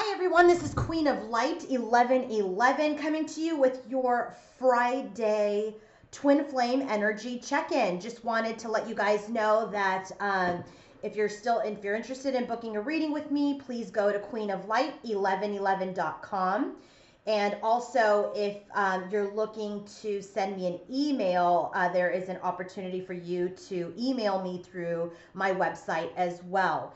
Hi everyone, this is Queen of Light 1111 coming to you with your Friday twin flame energy check-in. Just wanted to let you guys know that if you're interested in booking a reading with me, please go to queenoflight1111.com. And also, if you're looking to send me an email, there is an opportunity for you to email me through my website as well.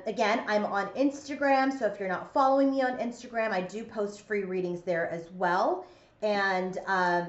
Again, I'm on Instagram, so if you're not following me on Instagram, I do post free readings there as well. And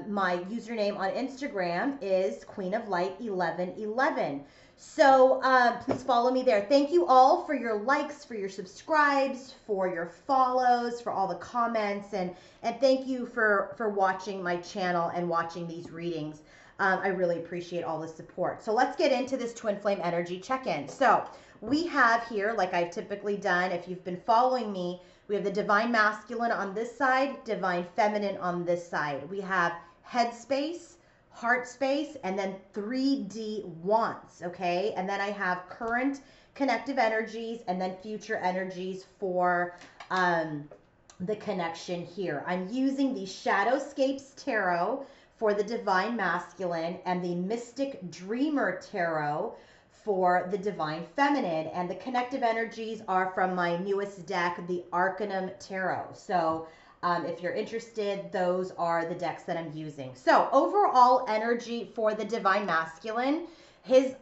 my username on Instagram is Queen of Light 1111. So please follow me there. Thank you all for your likes, for your subscribes, for your follows, for all the comments, and thank you for watching my channel and watching these readings. I really appreciate all the support. So let's get into this twin flame energy check-in. So we have here, like I've typically done, if you've been following me, we have the divine masculine on this side, divine feminine on this side. We have headspace, heart space, and then 3D wands, okay? And then I have current connective energies and then future energies for the connection here. I'm using the Shadowscapes Tarot for the divine masculine and the Mystic Dreamer Tarot for the divine feminine, and the connective energies are from my newest deck, the Arcanum Tarot. So if you're interested, those are the decks that I'm using. So overall energy for the divine masculine, his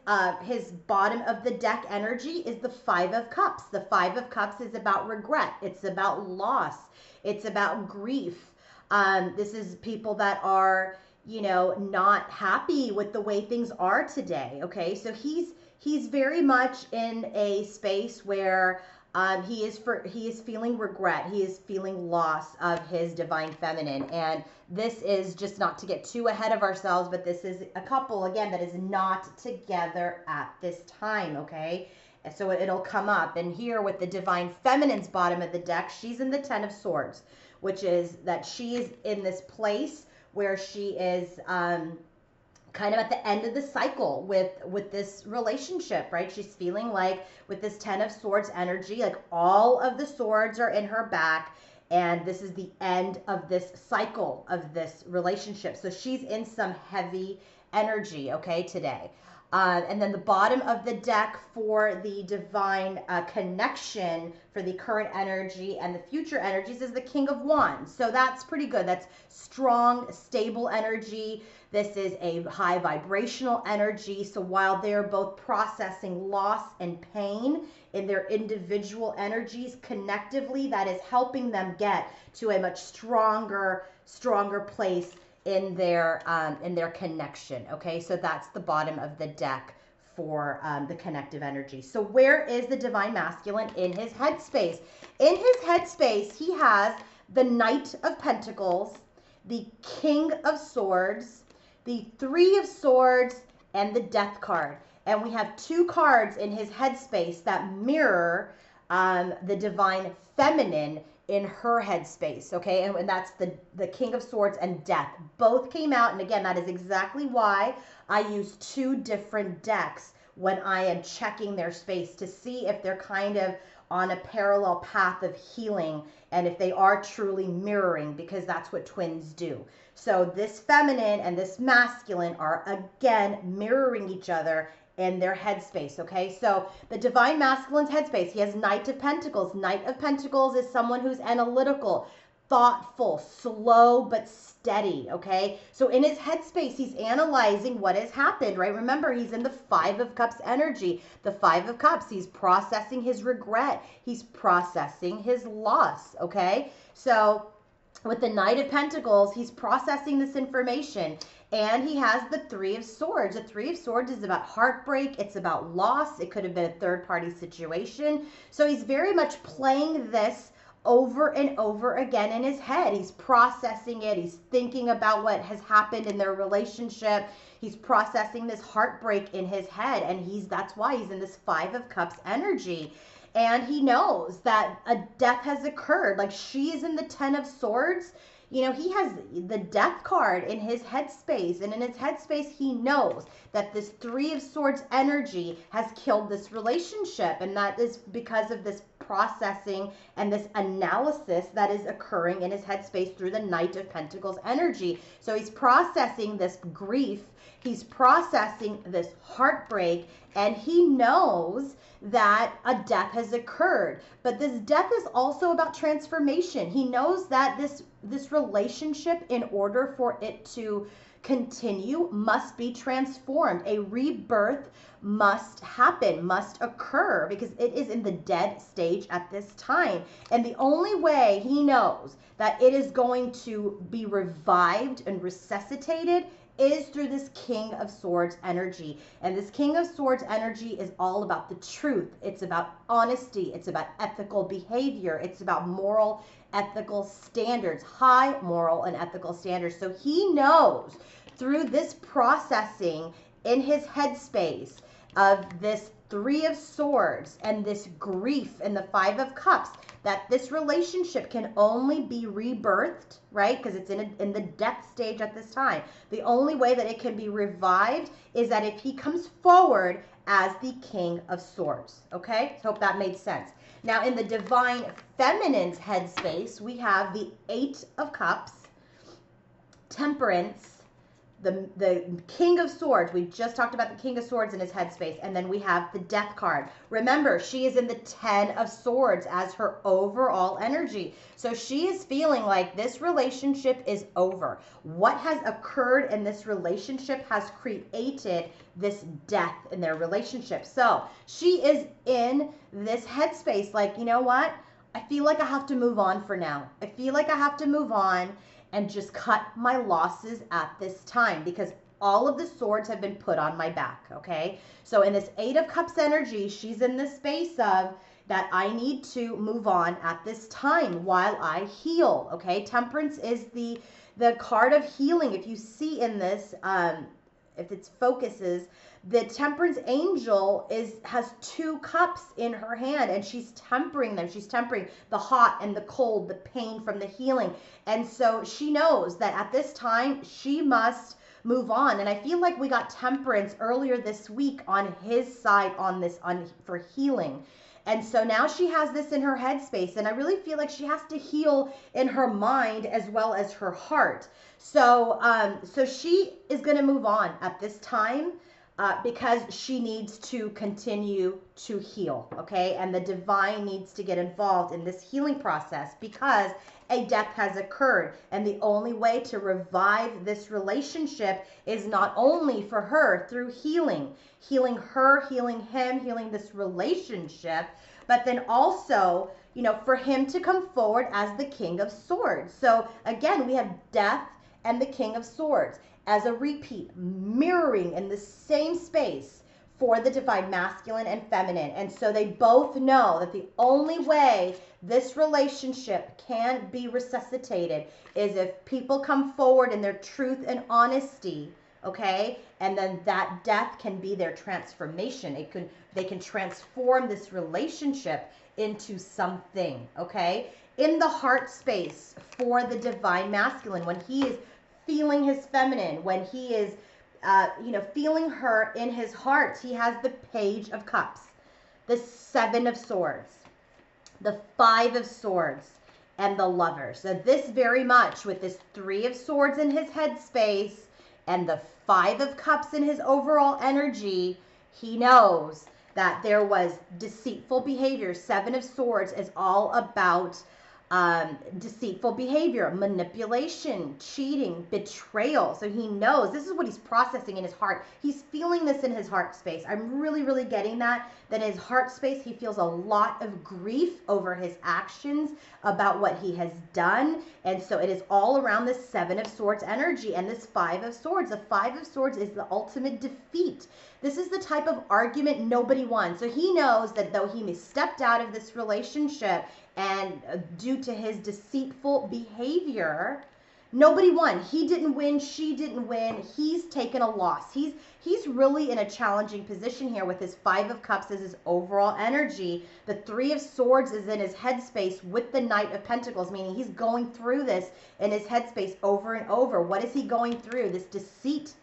bottom of the deck energy is the Five of Cups. The Five of Cups is about regret. It's about loss. It's about grief. This is people that are, you know, not happy with the way things are today. Okay, so he's very much in a space where he is feeling regret. He is feeling loss of his divine feminine. And this is just not to get too ahead of ourselves, but this is a couple, again, that is not together at this time, okay? So it'll come up. And here with the divine feminine's bottom of the deck, she's in the Ten of Swords, which is that she is in this place where she is kind of at the end of the cycle with this relationship, right? She's feeling like with this Ten of Swords energy, like all of the swords are in her back, and this is the end of this cycle of this relationship. So she's in some heavy energy, okay, today. And then the bottom of the deck for the divine connection for the current energy and the future energies is the King of Wands. So that's pretty good. That's strong, stable energy. This is a high vibrational energy. So while they're both processing loss and pain in their individual energies, connectively, that is helping them get to a much stronger place in their connection. Okay, so that's the bottom of the deck for the connective energy. So where is the divine masculine in his headspace? In his headspace, he has the Knight of Pentacles, the King of Swords, the Three of Swords, and the Death card. And we have two cards in his headspace that mirror the divine feminine in her headspace, okay? And that's the King of Swords and Death. Both came out, and again, that is exactly why I use two different decks when I am checking their space to see if they're kind of on a parallel path of healing and if they are truly mirroring, because that's what twins do. So this feminine and this masculine are again mirroring each other in their headspace, okay? So the divine masculine's headspace, he has Knight of Pentacles. Knight of Pentacles is someone who's analytical, thoughtful, slow but steady, okay? So in his headspace, he's analyzing what has happened, right? Remember, he's in the Five of Cups energy. The Five of Cups, he's processing his regret. He's processing his loss, okay? So with the Knight of Pentacles, he's processing this information. And he has the Three of Swords. The Three of Swords is about heartbreak. It's about loss. It could have been a third-party situation. So he's very much playing this over and over again in his head. He's processing it. He's thinking about what has happened in their relationship. He's processing this heartbreak in his head. And that's why he's in this Five of Cups energy. And he knows that a death has occurred. Like, she is in the Ten of Swords. You know, he has the Death card in his headspace, and in his headspace, he knows that this Three of Swords energy has killed this relationship, and that is because of this processing and this analysis that is occurring in his headspace through the Knight of Pentacles energy. So he's processing this grief, he's processing this heartbreak, and he knows that a death has occurred. But this death is also about transformation. He knows that this relationship, in order for it to continue, must be transformed. A rebirth must happen, must occur, because it is in the dead stage at this time. And the only way he knows that it is going to be revived and resuscitated is through this King of Swords energy. And this King of Swords energy is all about the truth. It's about honesty. It's about ethical behavior. It's about moral, ethical standards, high moral and ethical standards. So he knows through this processing in his headspace of this Three of Swords and this grief and the Five of Cups, that this relationship can only be rebirthed, right? Because it's in the death stage at this time. The only way that it can be revived is that if he comes forward as the King of Swords, okay? Hope that made sense. Now, in the Divine Feminine's headspace, we have the Eight of Cups, Temperance, the King of Swords. We just talked about the King of Swords in his headspace. And then we have the Death card. Remember, she is in the Ten of Swords as her overall energy. So she is feeling like this relationship is over. What has occurred in this relationship has created this death in their relationship. So she is in this headspace like, you know what? I feel like I have to move on for now. I feel like I have to move on and just cut my losses at this time, because all of the swords have been put on my back, okay? So in this Eight of Cups energy, she's in this space of that I need to move on at this time while I heal, okay? Temperance is the card of healing. If you see in this, if it focuses, the Temperance angel has two cups in her hand, and she's tempering them. She's tempering the hot and the cold, the pain from the healing. And so she knows that at this time she must move on. And I feel like we got Temperance earlier this week on his side for healing. And so now she has this in her headspace, and I really feel like she has to heal in her mind as well as her heart. So so she is going to move on at this time. Because she needs to continue to heal, okay? And the divine needs to get involved in this healing process because a death has occurred. And the only way to revive this relationship is not only for her through healing her, healing him, healing this relationship, but then also, you know, for him to come forward as the King of Swords. So again, we have death and the King of Swords as a repeat, mirroring in the same space for the divine masculine and feminine. And so they both know that the only way this relationship can be resuscitated is if people come forward in their truth and honesty, okay? And then that death can be their transformation. They can transform this relationship into something, okay? In the heart space for the divine masculine, when he is feeling his feminine, when he is, feeling her in his heart, he has the Page of Cups, the Seven of Swords, the Five of Swords, and the Lover. So this very much with this Three of Swords in his headspace and the Five of Cups in his overall energy, he knows that there was deceitful behavior. Seven of Swords is all about deceitful behavior, manipulation, cheating, betrayal. So he knows this is what he's processing in his heart. He's feeling this in his heart space. I'm really, really getting that in his heart space, he feels a lot of grief over his actions, about what he has done. And so it is all around this Seven of Swords energy and this Five of Swords. The Five of Swords is the ultimate defeat. This is the type of argument nobody won. So he knows that though he stepped out of this relationship and due to his deceitful behavior, nobody won. He didn't win. She didn't win. He's taken a loss. He's really in a challenging position here with his Five of Cups as his overall energy. The Three of Swords is in his headspace with the Knight of Pentacles, meaning he's going through this in his headspace over and over. What is he going through? This deceit,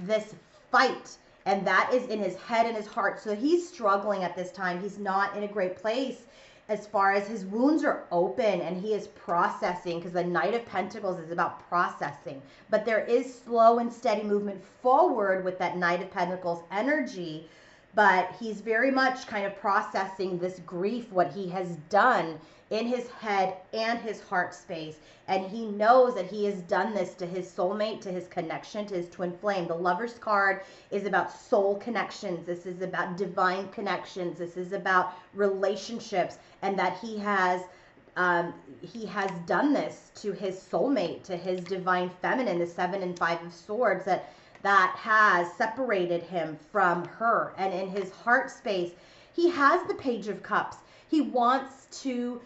this fight. And that is in his head and his heart. So he's struggling at this time. He's not in a great place. as far as his wounds are open and he is processing, because the Knight of Pentacles is about processing, but there is slow and steady movement forward with that Knight of Pentacles energy. But he's very much kind of processing this grief, what he has done in his head and his heart space. And he knows that he has done this to his soulmate, to his connection, to his twin flame. The Lover's card is about soul connections. This is about divine connections. This is about relationships, and that he has done this to his soulmate, to his divine feminine, the 7 and 5 of Swords, that has separated him from her. And in his heart space, he has the Page of Cups. He wants to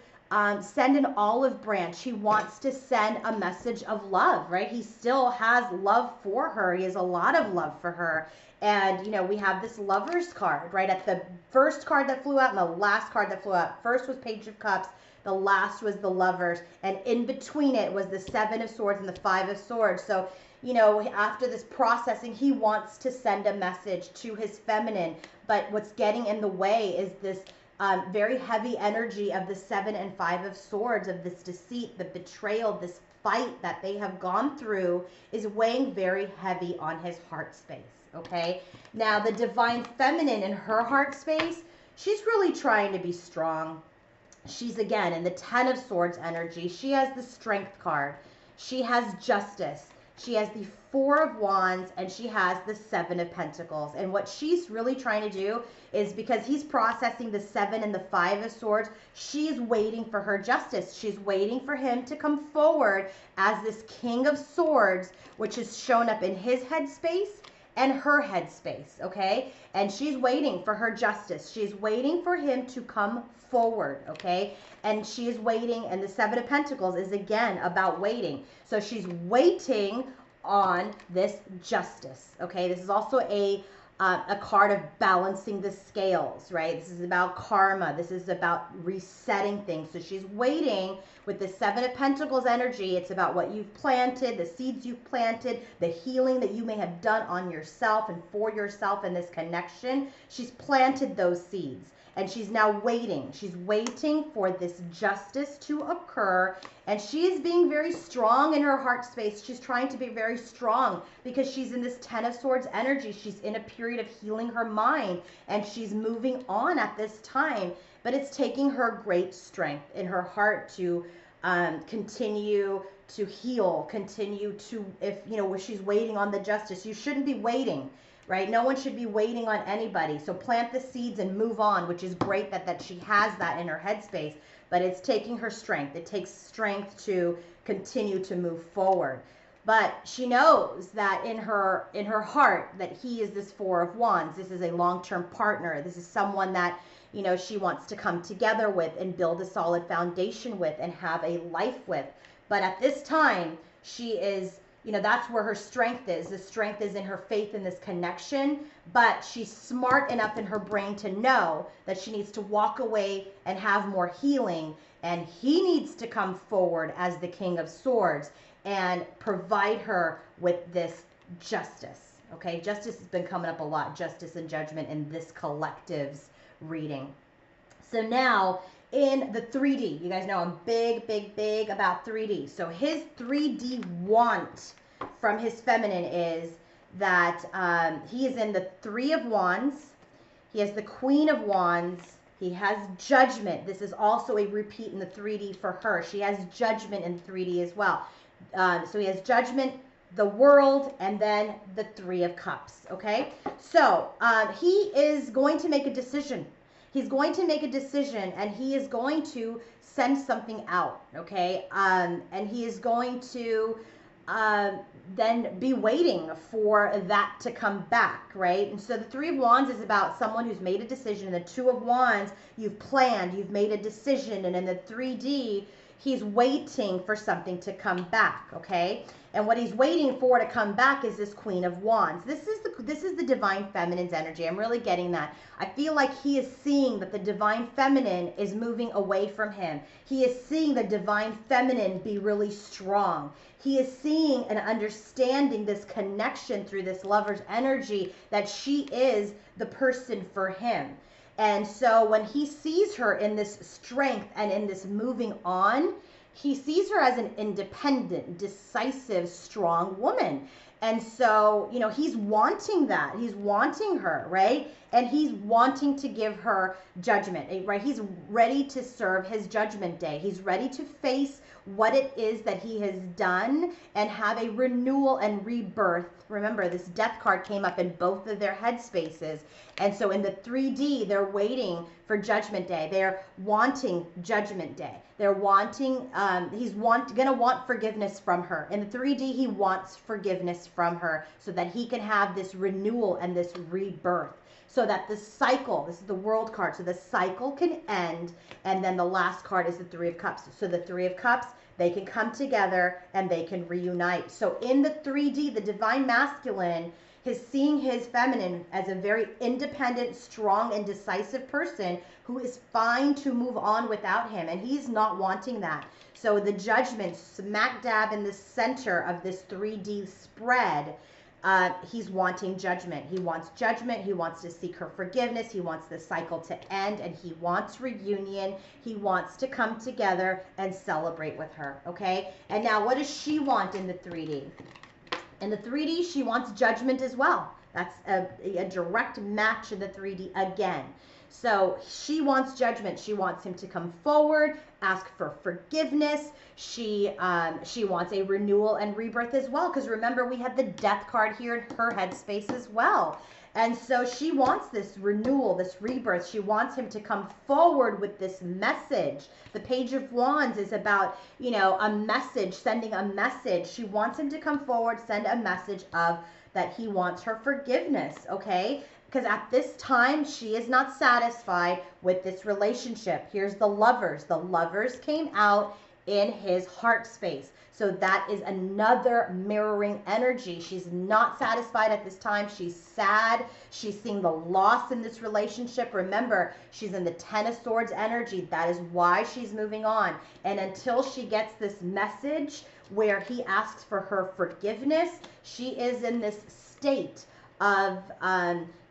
send an olive branch. He wants to send a message of love, right? He still has love for her. He has a lot of love for her. And, you know, we have this Lover's card, right? At the first card that flew out and the last card that flew out. First was Page of Cups. The last was the Lovers. And in between it was the 7 of Swords and the 5 of Swords. So, you know, after this processing, he wants to send a message to his feminine. But what's getting in the way is this very heavy energy of the 7 and 5 of Swords, of this deceit, the betrayal, this fight that they have gone through is weighing very heavy on his heart space, okay? Now, the divine feminine in her heart space, she's really trying to be strong. She's, again, in the 10 of Swords energy. She has the Strength card. She has Justice. She has the 4 of Wands, and she has the 7 of Pentacles. And what she's really trying to do is, because he's processing the 7 and the 5 of Swords, she's waiting for her justice. She's waiting for him to come forward as this King of Swords, which is shown up in his headspace and her headspace, okay? And she's waiting for her justice. She's waiting for him to come forward, okay? And she is waiting, and the 7 of Pentacles is again about waiting. So she's waiting on this justice, okay? This is also a card of balancing the scales, right? This is about karma. This is about resetting things. So she's waiting with the 7 of Pentacles energy. It's about what you've planted, the seeds you've planted, the healing that you may have done on yourself and for yourself in this connection. She's planted those seeds. And she's now waiting. She's waiting for this justice to occur. And she is being very strong in her heart space. She's trying to be very strong because she's in this 10 of Swords energy. She's in a period of healing her mind. And she's moving on at this time. But it's taking her great strength in her heart to continue to heal, continue to, if, you know, where she's waiting on the justice. You shouldn't be waiting. Right? No one should be waiting on anybody. So plant the seeds and move on, which is great that she has that in her headspace, but it's taking her strength. It takes strength to continue to move forward. But she knows that in her heart that he is this 4 of Wands. This is a long-term partner. This is someone that, you know, she wants to come together with and build a solid foundation with and have a life with. But at this time, she is, you know, that's where her strength is. The strength is in her faith in this connection, but she's smart enough in her brain to know that she needs to walk away and have more healing, and he needs to come forward as the King of Swords and provide her with this justice, okay? Justice has been coming up a lot, justice and judgment in this collective's reading. So now, in the 3D, you guys know I'm big about 3D. So his 3D want from his feminine is that he is in the 3 of Wands. He has the Queen of Wands. He has Judgment. This is also a repeat in the 3D for her. She has Judgment in 3D as well. So he has Judgment, the World, and then the 3 of Cups, okay? So he is going to make a decision. He's going to make a decision, and he is going to send something out, okay? And he is going to then be waiting for that to come back, right? And so the 3 of Wands is about someone who's made a decision. The 2 of Wands, you've planned, you've made a decision. And in the 3D, he's waiting for something to come back, okay? And what he's waiting for to come back is this Queen of Wands. This is the divine feminine's energy. I'm really getting that. I feel like he is seeing that the divine feminine is moving away from him. He is seeing the divine feminine be really strong. He is seeing and understanding this connection through this lover's energy, that she is the person for him. And so when he sees her in this strength and in this moving on, he sees her as an independent, decisive, strong woman. And so, you know, he's wanting that. He's wanting her, right? And he's wanting to give her judgment, right? He's ready to serve his judgment day. He's ready to face what it is that he has done and have a renewal and rebirth. Remember, this death card came up in both of their headspaces. And so in the 3D, they're waiting for judgment day. They're wanting judgment day. They're wanting, gonna want forgiveness from her. In the 3D, he wants forgiveness from her so that he can have this renewal and this rebirth. So that the cycle, this is the World card, so the cycle can end, and then the last card is the Three of Cups. So the Three of Cups, they can come together and they can reunite. So in the 3D, the Divine Masculine is seeing his feminine as a very independent, strong, and decisive person who is fine to move on without him, and he's not wanting that. So the Judgment, smack dab in the center of this 3D spread, he's wanting judgment. He wants judgment. He wants to seek her forgiveness. He wants the cycle to end, and he wants reunion. He wants to come together and celebrate with her, okay? And now what does she want in the 3D? In the 3D, she wants judgment as well. That's a direct match in the 3D again. So she wants judgment. She wants him to come forward, ask for forgiveness. She wants a renewal and rebirth as well. Because remember, we had the death card here in her headspace as well. And so she wants this renewal, this rebirth. She wants him to come forward with this message. The Page of Wands is about, you know, a message, sending a message. She wants him to come forward, send a message of that he wants her forgiveness, okay? Because at this time, she is not satisfied with this relationship. Here's the Lovers. The Lovers came out in his heart space. So that is another mirroring energy. She's not satisfied at this time. She's sad. She's seeing the loss in this relationship. Remember, she's in the Ten of Swords energy. That is why she's moving on. And until she gets this message where he asks for her forgiveness, she is in this state of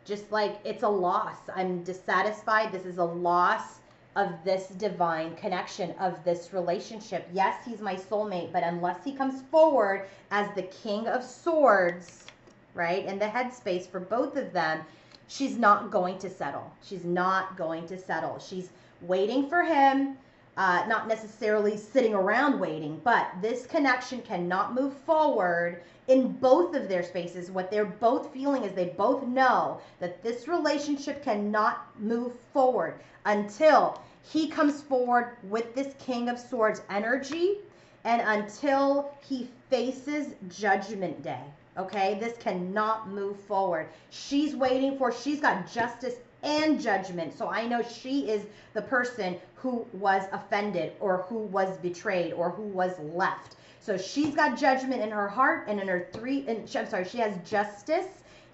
just like, it's a loss. I'm dissatisfied. This is a loss of this divine connection, of this relationship. Yes, he's my soulmate, but unless he comes forward as the King of Swords, right, in the headspace for both of them, she's not going to settle. She's not going to settle. She's waiting for him, not necessarily sitting around waiting, but this connection cannot move forward in both of their spaces. What they're both feeling is they both know that this relationship cannot move forward until he comes forward with this King of Swords energy and until he faces Judgment Day. Okay, this cannot move forward. She's waiting for, she's got justice and judgment. So I know she is the person who was offended or who was betrayed or who was left. So she's got judgment in her heart and in her she has justice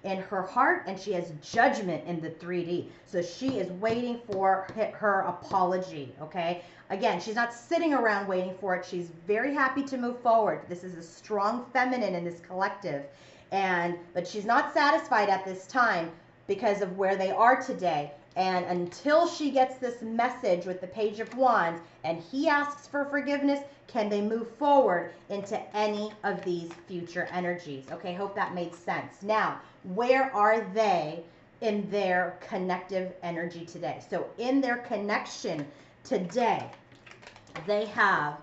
in her heart and she has judgment in the 3D. So she is waiting for her apology, okay? Again, she's not sitting around waiting for it. She's very happy to move forward. This is a strong feminine in this collective. But she's not satisfied at this time because of where they are today. And until she gets this message with the Page of Wands and he asks for forgiveness, can they move forward into any of these future energies? Okay, hope that made sense. Now, where are they in their connective energy today? So in their connection today, they have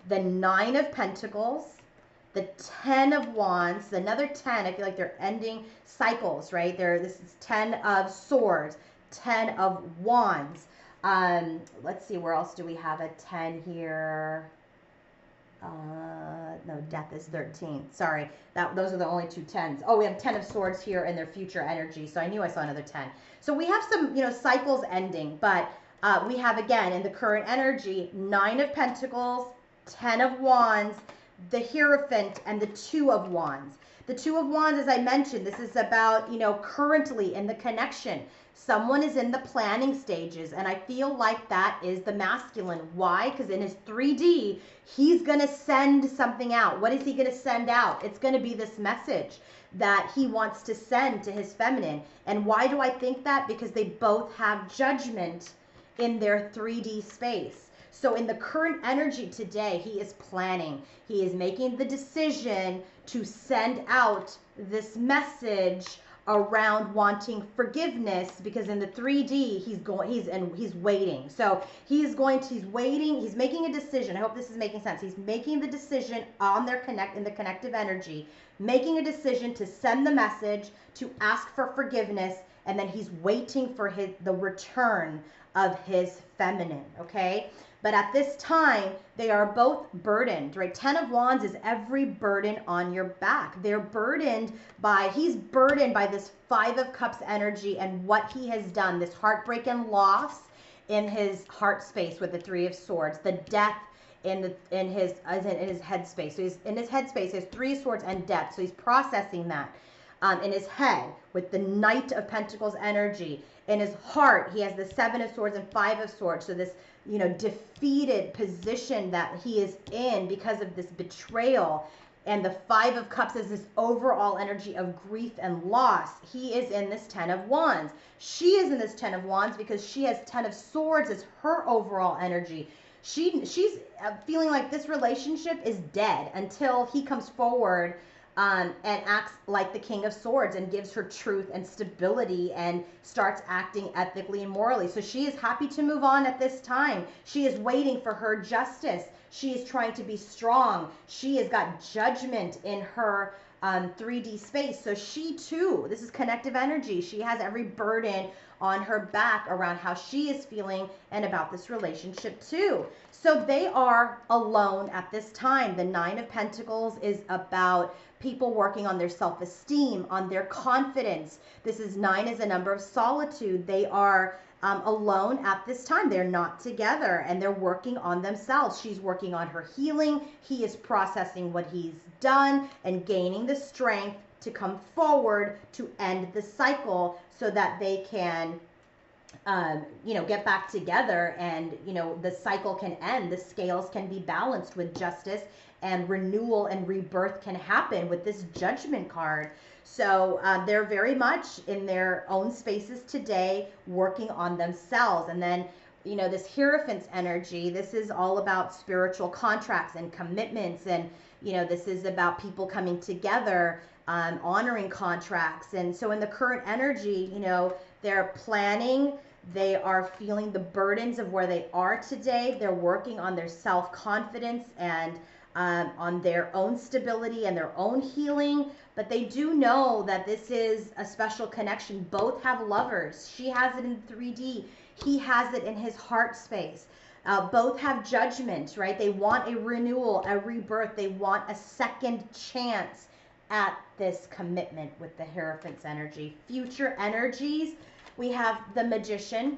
the Nine of Pentacles, the 10 of Wands, another 10. I feel like they're ending cycles, right? This is 10 of Swords, 10 of Wands. Let's see, where else do we have a 10 here? No, Death is 13. Sorry, those are the only two 10s. Oh, we have 10 of Swords here in their future energy. So I knew I saw another 10. So we have some, cycles ending, but we have, again, in the current energy, 9 of Pentacles, 10 of Wands, the Hierophant, and the 2 of Wands. The Two of Wands, as I mentioned, this is about, currently in the connection. Someone is in the planning stages, and I feel like that is the masculine. Why? Because in his 3D, he's going to send something out. What is he going to send out? It's going to be this message that he wants to send to his feminine. And why do I think that? Because they both have judgment in their 3D space. So in the current energy today, he is planning. He is making the decision to send out this message around wanting forgiveness, because in the 3D he's waiting. So he's waiting, he's making a decision. I hope this is making sense. He's making the decision on their in the connective energy, making a decision to send the message, to ask for forgiveness, and then he's waiting for the return of his feminine, okay? But at this time, they are both burdened, right? 10 of Wands is every burden on your back. He's burdened by this 5 of Cups energy and what he has done, this heartbreak and loss in his heart space with the 3 of Swords, the death in his headspace. So he's in his headspace, he has 3 of Swords and death. So he's processing that in his head with the Knight of Pentacles energy. In his heart, he has the 7 of Swords and 5 of Swords. So this, defeated position that he is in because of this betrayal. And the 5 of Cups is this overall energy of grief and loss. He is in this 10 of Wands. She is in this 10 of Wands because she has 10 of Swords as her overall energy. She's feeling like this relationship is dead until he comes forward and acts like the King of Swords and gives her truth and stability and starts acting ethically and morally. So she is happy to move on at this time. She is waiting for her justice. She is trying to be strong. She has got judgment in her 3D space. So she too, this is connective energy. She has every burden on her back around how she is feeling and about this relationship too. So they are alone at this time. The 9 of Pentacles is about people working on their self-esteem, on their confidence. This is 9 is a number of solitude. They are alone at this time. They're not together and they're working on themselves. She's working on her healing. He is processing what he's done and gaining the strength to come forward to end the cycle so that they can get back together and, the cycle can end. The scales can be balanced with justice and renewal and rebirth can happen with this Judgment card. So they're very much in their own spaces today, working on themselves. And then, this Hierophant's energy, this is all about spiritual contracts and commitments. And, this is about people coming together, honoring contracts. And so in the current energy, they're planning. They are feeling the burdens of where they are today. They're working on their self-confidence and on their own stability and their own healing. But they do know that this is a special connection. Both have lovers. She has it in 3D. He has it in his heart space. Both have judgment, right? They want a renewal, a rebirth. They want a second chance at this commitment with the Hierophant's energy. Future energies, we have the Magician,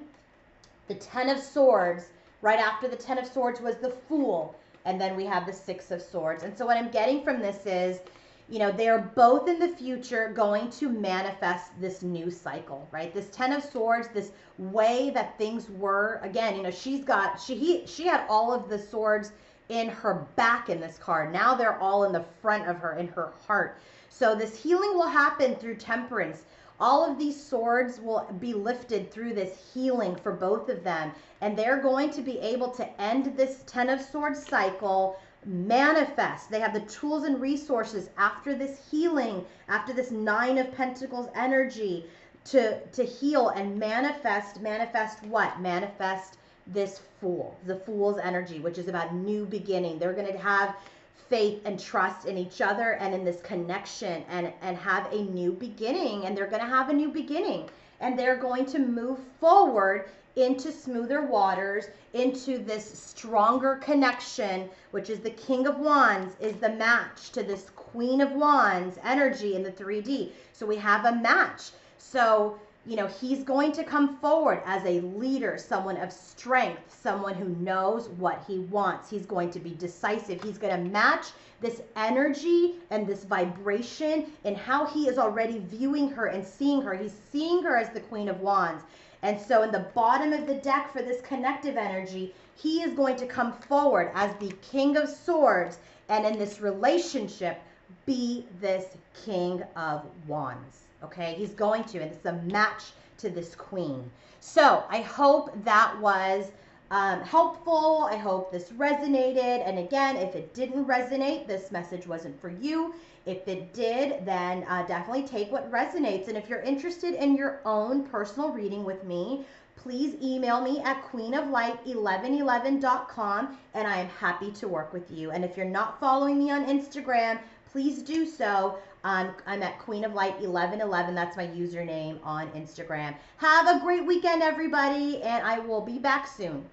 the 10 of Swords. Right after the 10 of Swords was the Fool. And then we have the 6 of Swords. And so what I'm getting from this is, they're both in the future going to manifest this new cycle, right? This 10 of Swords, this way that things were, again, she had all of the swords in her back in this card. Now they're all in the front of her, in her heart. So this healing will happen through temperance. All of these swords will be lifted through this healing for both of them. And they're going to be able to end this 10 of Swords cycle, manifest. They have the tools and resources after this healing, after this 9 of Pentacles energy to heal and manifest. Manifest what? Manifest this Fool, the Fool's energy, which is about new beginning. They're going to have faith and trust in each other and in this connection and have a new beginning. And they're going to have a new beginning. And they're going to move forward into smoother waters, into this stronger connection, which is the King of Wands, is the match to this Queen of Wands energy in the 3D. So we have a match. So, he's going to come forward as a leader, someone of strength, someone who knows what he wants. He's going to be decisive. He's going to match this energy and this vibration and how he is already viewing her and seeing her. He's seeing her as the Queen of Wands. And so in the bottom of the deck for this connective energy, he is going to come forward as the King of Swords, and in this relationship, be this King of Wands. Okay, he's going to, and it's a match to this queen. So I hope that was helpful. I hope this resonated. And again, if it didn't resonate, this message wasn't for you. If it did, then definitely take what resonates. And if you're interested in your own personal reading with me, please email me at queenoflight1111.com, and I am happy to work with you. And if you're not following me on Instagram, please do so. I'm at Queen of Light 1111. That's my username on Instagram. Have a great weekend, everybody, and I will be back soon.